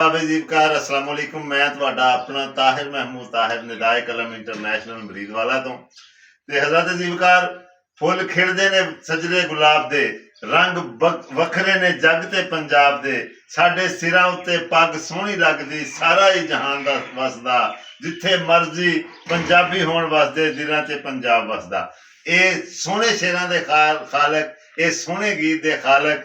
जीवकार अस्सलाम वालेकुम। मैं ਤੁਹਾਡਾ ਆਪਣਾ ਤਾਹਿਰ ਮਹਿਮੂਦ ਤਾਹਿਰ ਨਿਦਾਏ ਕਲਮ ਇੰਟਰਨੈਸ਼ਨਲ ਮਰੀਦਵਾਲਾ ਤੋਂ ਤੇ ਹਜ਼ਰਤ ਜੀਵਕਾਰ ਫੁੱਲ ਖਿੜਦੇ ਨੇ ਸਜਦੇ ਗੁਲਾਬ ਦੇ ਰੰਗ ਵੱਖਰੇ ਨੇ ਜੱਗ ਤੇ ਪੰਜਾਬ ਦੇ ਸਾਡੇ ਸਿਰਾਂ ਉੱਤੇ ਪੱਗ ਸੋਹਣੀ ਲੱਗਦੀ ਸਾਰਾ ਹੀ ਜਹਾਨ ਦਾ ਵਸਦਾ ਜਿੱਥੇ ਮਰਜ਼ੀ ਪੰਜਾਬੀ ਹੋਣ ਵਸਦੇ ਦਿਲਾਂ 'ਚ ਪੰਜਾਬ ਵਸਦਾ। ਇਹ ਸੋਹਣੇ ਸ਼ੇਰਾਂ ਦੇ ਖਾਲਕ ਇਹ ਸੋਹਣੇ ਗੀਤ ਦੇ ਖਾਲਕ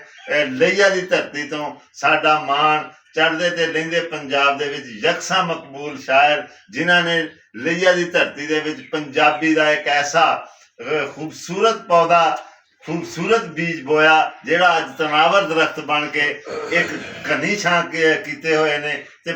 ਲਈਆ ਦੀ ਧਰਤੀ ਤੋਂ ਸਾਡਾ ਮਾਣ ਚੜ੍ਹਦੇ ਤੇ ਲਹਿੰਦੇ ਪੰਜਾਬ ਦੇ ਵਿੱਚ ਯਕਸਾ ਮਕਬੂਲ ਸ਼ਾਇਰ ਜਿਨ੍ਹਾਂ ਨੇ ਲਈਆ ਦੀ ਧਰਤੀ ਦੇ ਵਿੱਚ ਪੰਜਾਬੀ ਦਾ ਇੱਕ ਐਸਾ ਖੂਬਸੂਰਤ ਪੌਦਾ ਖੂਬਸੂਰਤ ਬੀਜ ਬੋਇਆ ਜਿਹੜਾ ਅੱਜ ਤਨਾਵਰ ਦਰਖਤ ਬਣ ਕੇ ਇੱਕ ਘਣੀ ਛਾਂ ਕੀਤੇ ਹੋਏ ਨੇ ਤੇ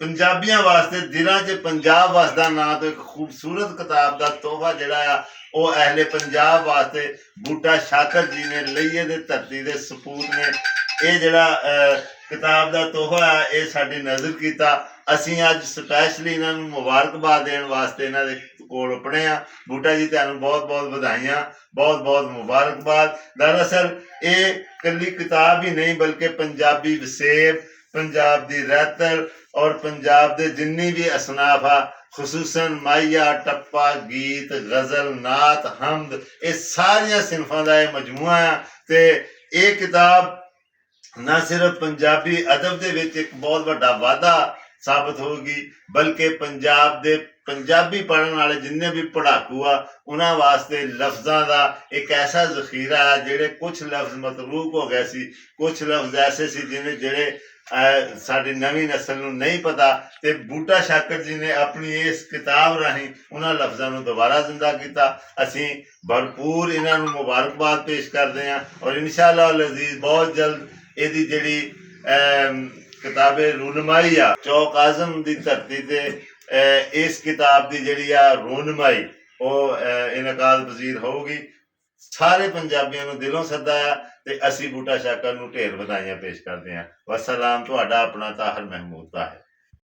ਪੰਜਾਬੀਆਂ ਵਾਸਤੇ ਦਿਲਾਂ 'ਚ ਪੰਜਾਬ ਵਸਦਾ ਨਾਂ ਤੋਂ ਇੱਕ ਖੂਬਸੂਰਤ ਕਿਤਾਬ ਦਾ ਤੋਹਫਾ ਜਿਹੜਾ ਆ ਉਹ ਅਹਿਲੇ ਪੰਜਾਬ ਵਾਸਤੇ ਬੂਟਾ ਸ਼ਾਕਰ ਜੀ ਨੇ ਲਈਏ ਦੇ ਧਰਤੀ ਦੇ ਸਪੂਤ ਨੇ ਇਹ ਜਿਹੜਾ ਕਿਤਾਬ ਦਾ ਤੋਹਫਾ ਹੈ ਇਹ ਸਾਡੀ ਨਜ਼ਰ ਕੀਤਾ। ਅਸੀਂ ਅੱਜ ਸਪੈਸ਼ਲੀ ਇਹਨਾਂ ਨੂੰ ਮੁਬਾਰਕਬਾਦ ਦੇਣ ਵਾਸਤੇ ਇਹਨਾਂ ਦੇ ਕੋਲ ਆਪਣੇ ਆ। ਬੂਟਾ ਜੀ ਤੁਹਾਨੂੰ ਬਹੁਤ ਬਹੁਤ ਵਧਾਈਆਂ, ਬਹੁਤ ਬਹੁਤ ਮੁਬਾਰਕਬਾਦ। ਦਰਅਸਲ ਇਹ ਇਕੱਲੀ ਕਿਤਾਬ ਹੀ ਨਹੀਂ ਬਲਕਿ ਪੰਜਾਬੀ ਵਸੇਬ ਪੰਜਾਬ ਦੀ ਰਹਿਤਲ ਔਰ ਪੰਜਾਬ ਦੇ ਜਿੰਨੀ ਵੀ ਅਸਨਾਫ ਆ ਖਸੂਸਨ ਮਾਈਆ ਟੱਪਾ ਗੀਤ ਗਜ਼ਲ ਨਾਤ ਹਮਦ ਇਹ ਸਾਰੀਆਂ ਸਿਨਫਾਂ ਦਾ ਇਹ ਮਜਮੂਆ ਆ ਤੇ ਇਹ ਕਿਤਾਬ ਨਾ ਸਿਰਫ ਪੰਜਾਬੀ ਅਦਬ ਦੇ ਵਿੱਚ ਇੱਕ ਬਹੁਤ ਵੱਡਾ ਵਾਧਾ ਸਾਬਤ ਹੋਊਗੀ ਬਲਕਿ ਪੰਜਾਬ ਦੇ ਪੰਜਾਬੀ ਪੜ੍ਹਨ ਵਾਲੇ ਜਿੰਨੇ ਵੀ ਪੜ੍ਹਾਕੂ ਆ ਉਹਨਾਂ ਵਾਸਤੇ ਲਫ਼ਜ਼ਾਂ ਦਾ ਇੱਕ ਐਸਾ ਜ਼ਖੀਰਾ ਹੈ ਜਿਹੜੇ ਕੁਛ ਲਫ਼ਜ਼ ਮਤਰੂਕ ਹੋ ਗਏ ਸੀ, ਕੁਛ ਲਫ਼ਜ਼ ਐਸੇ ਸੀ ਜਿਹੜੇ ਸਾਡੀ ਨਵੀਂ ਨਸਲ ਨੂੰ ਨਹੀਂ ਪਤਾ ਤੇ ਬੂਟਾ ਸ਼ਾਕਰ ਜੀ ਨੇ ਆਪਣੀ ਇਸ ਕਿਤਾਬ ਰਾਹੀਂ ਉਹਨਾਂ ਲਫ਼ਜ਼ਾਂ ਨੂੰ ਦੁਬਾਰਾ ਜ਼ਿੰਦਾ ਕੀਤਾ। ਅਸੀਂ ਭਰਪੂਰ ਇਹਨਾਂ ਨੂੰ ਮੁਬਾਰਕਬਾਦ ਪੇਸ਼ ਕਰਦੇ ਹਾਂ ਔਰ ਇਨਸ਼ਾ ਅੱਲਾਹ ਅਜ਼ੀਜ਼ ਬਹੁਤ ਜਲਦ ਇਹਦੀ ਜਿਹੜੀ ਕਿਤਾਬੇ ਰੂਨਮਾਈ ਆ ਚੌਕ ਆਜ਼ਮ ਦੀ ਧਰਤੀ ਤੇ ਇਸ ਕਿਤਾਬ ਦੀ ਜਿਹੜੀ ਆ ਰੂਨਮਾਈ ਉਹ ਇਨਕਾਦ ਪਜ਼ੀਰ ਹੋਊਗੀ। ਸਾਰੇ ਪੰਜਾਬੀਆਂ ਨੂੰ ਦਿਲੋਂ ਸੱਦਾ ਆ ਤੇ ਅਸੀਂ ਬੂਟਾ ਸ਼ਾਕਰ ਨੂੰ ਢੇਰ ਵਧਾਈਆਂ ਪੇਸ਼ ਕਰਦੇ ਹਾਂ। ਵਸਲਾਮ, ਤੁਹਾਡਾ ਆਪਣਾ ਤਾਹਿਰ ਮਹਿਮੂਦ ਤਾਹਿਰ।